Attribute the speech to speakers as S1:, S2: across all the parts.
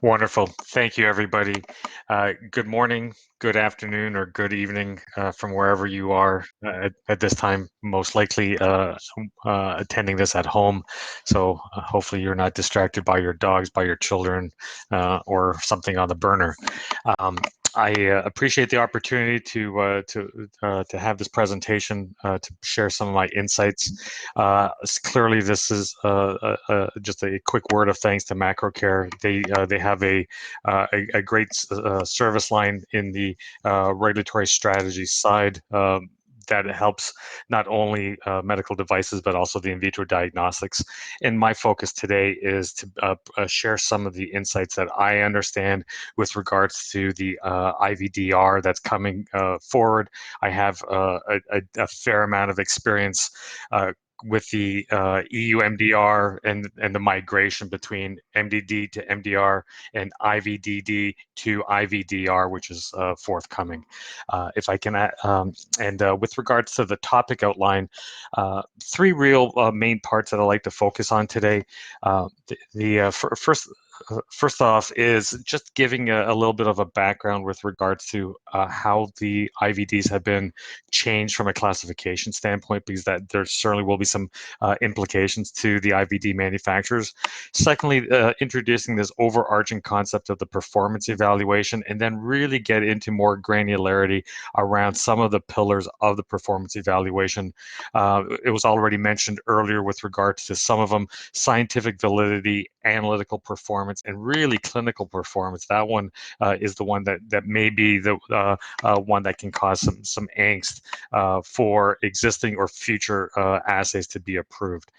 S1: Wonderful. Thank you, everybody. Good morning, good afternoon, or good evening from wherever you are at this time, most likely attending this at home. So hopefully you're not distracted by your dogs, by your children, or something on the burner. Um, I appreciate the opportunity to have this presentation to share some of my insights. Clearly, this is just a quick word of thanks to MakroCare. They have a great service line in the regulatory strategy side. That helps not only medical devices, but also the in vitro diagnostics. And my focus today is to share some of the insights that I understand with regards to the IVDR that's coming forward. I have a fair amount of experience with the EU MDR and the migration between MDD to MDR and IVDD to IVDR, which is forthcoming. If I can, with regards to the topic outline, three real main parts that I like to focus on today. First off is just giving a little bit of a background with regards to how the IVDs have been changed from a classification standpoint, because that there certainly will be some implications to the IVD manufacturers. Secondly, introducing this overarching concept of the performance evaluation, and then really get into more granularity around some of the pillars of the performance evaluation. It was already mentioned earlier with regards to some of them: scientific validity, analytical performance, and really clinical performance. That one is the one that may be the one that can cause some angst for existing or future assays to be approved.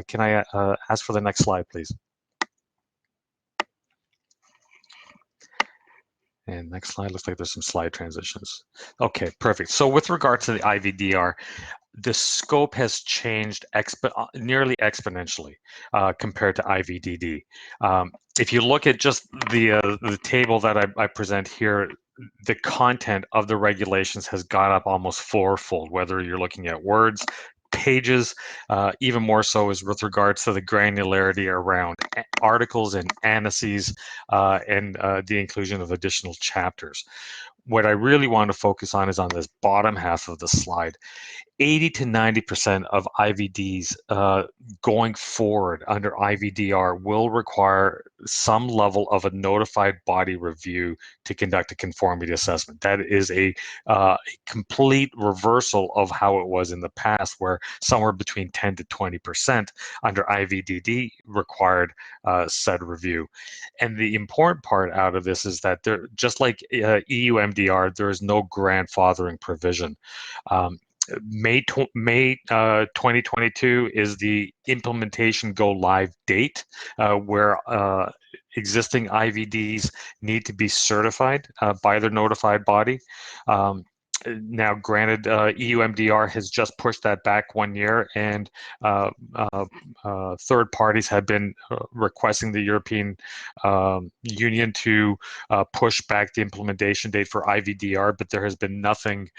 S1: Can I ask for the next slide, please? And next slide, looks like there's some slide transitions. Okay, perfect. So with regard to the IVDR, the scope has changed nearly exponentially compared to IVDD. If you look at just the table that I present here, the content of the regulations has gone up almost fourfold, whether you're looking at words, pages, even more so is with regards to the granularity around articles and annotations and the inclusion of additional chapters. What I really want to focus on is on this bottom half of the slide. 80 to 90% of IVDs going forward under IVDR will require some level of a notified body review to conduct a conformity assessment. That is a complete reversal of how it was in the past, where somewhere between 10 to 20% under IVDD required said review. And the important part out of this is that there, just like EU MDR, there is no grandfathering provision. May 2022 is the implementation go live date, where existing IVDs need to be certified by their notified body. Now, granted, EU MDR has just pushed that back 1 year, and third parties have been requesting the European Union to push back the implementation date for IVDR, but there has been nothing